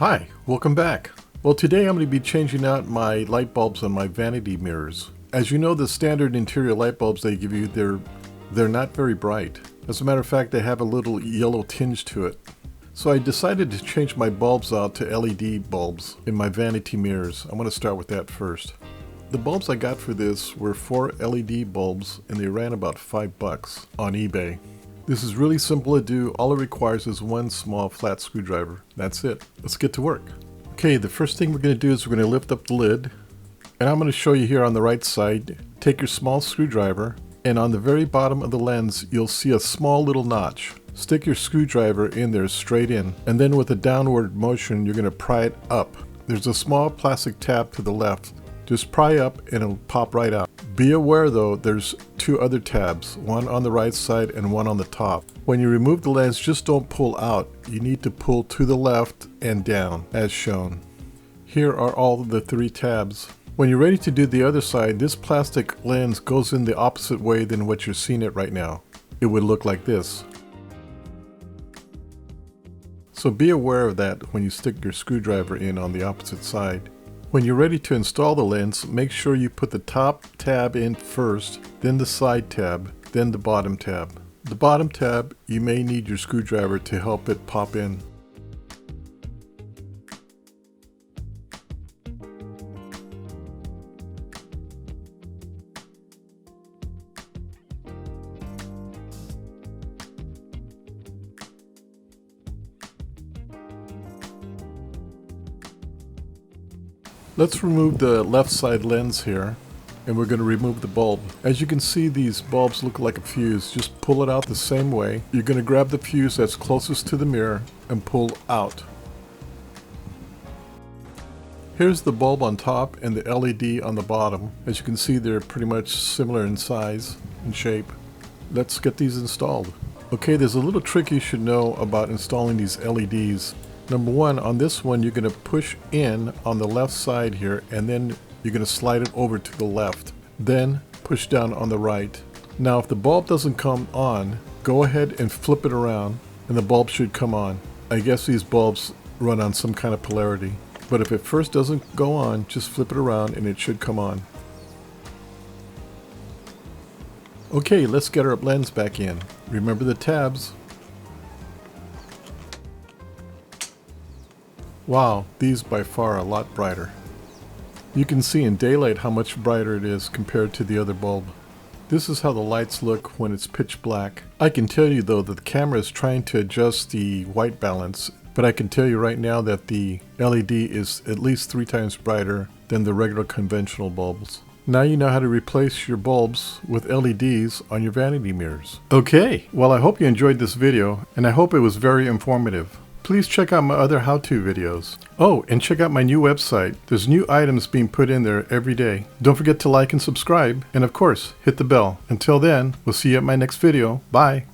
Hi, welcome back. Well, today I'm going to be changing out my light bulbs on my vanity mirrors. As you know, the standard interior light bulbs they give you, they're not very bright. As a matter of fact, they have a little yellow tinge to it. So I decided to change my bulbs out to LED bulbs in my vanity mirrors. I want to start with that first. The bulbs I got for this were 4 LED bulbs and they ran about $5 on eBay. This is really simple to do. All it requires is one small flat screwdriver. That's it. Let's get to work. Okay, the first thing we're going to do is we're going to lift up the lid. And I'm going to show you here on the right side. Take your small screwdriver and on the very bottom of the lens you'll see a small little notch. Stick your screwdriver in there straight in, and then with a downward motion you're going to pry it up. There's a small plastic tab to the left. Just pry up and it'll pop right out. Be aware though, there's 2 other tabs, one on the right side and one on the top. When you remove the lens, just don't pull out. You need to pull to the left and down as shown. Here are all the 3 tabs. When you're ready to do the other side, this plastic lens goes in the opposite way than what you're seeing it right now. It would look like this. So be aware of that when you stick your screwdriver in on the opposite side. When you're ready to install the lens, make sure you put the top tab in first, then the side tab, then the bottom tab. The bottom tab, you may need your screwdriver to help it pop in. Let's remove the left side lens here, and we're going to remove the bulb. As you can see, these bulbs look like a fuse. Just pull it out the same way. You're going to grab the fuse that's closest to the mirror and pull out. Here's the bulb on top and the LED on the bottom. As you can see, they're pretty much similar in size and shape. Let's get these installed. Okay, there's a little trick you should know about installing these LEDs. Number 1, on this one you're going to push in on the left side here, and then you're going to slide it over to the left. Then push down on the right. Now if the bulb doesn't come on, go ahead and flip it around and the bulb should come on. I guess these bulbs run on some kind of polarity. But if it first doesn't go on, just flip it around and it should come on. Okay, let's get our lens back in. Remember the tabs. Wow, these by far are a lot brighter. You can see in daylight how much brighter it is compared to the other bulb. This is how the lights look when it's pitch black. I can tell you though that the camera is trying to adjust the white balance, but I can tell you right now that the LED is at least 3 times brighter than the regular conventional bulbs. Now you know how to replace your bulbs with LEDs on your vanity mirrors. Okay, well I hope you enjoyed this video, and I hope it was very informative. Please check out my other how-to videos. Oh, and check out my new website. There's new items being put in there every day. Don't forget to like and subscribe, and of course, hit the bell. Until then, we'll see you at my next video. Bye!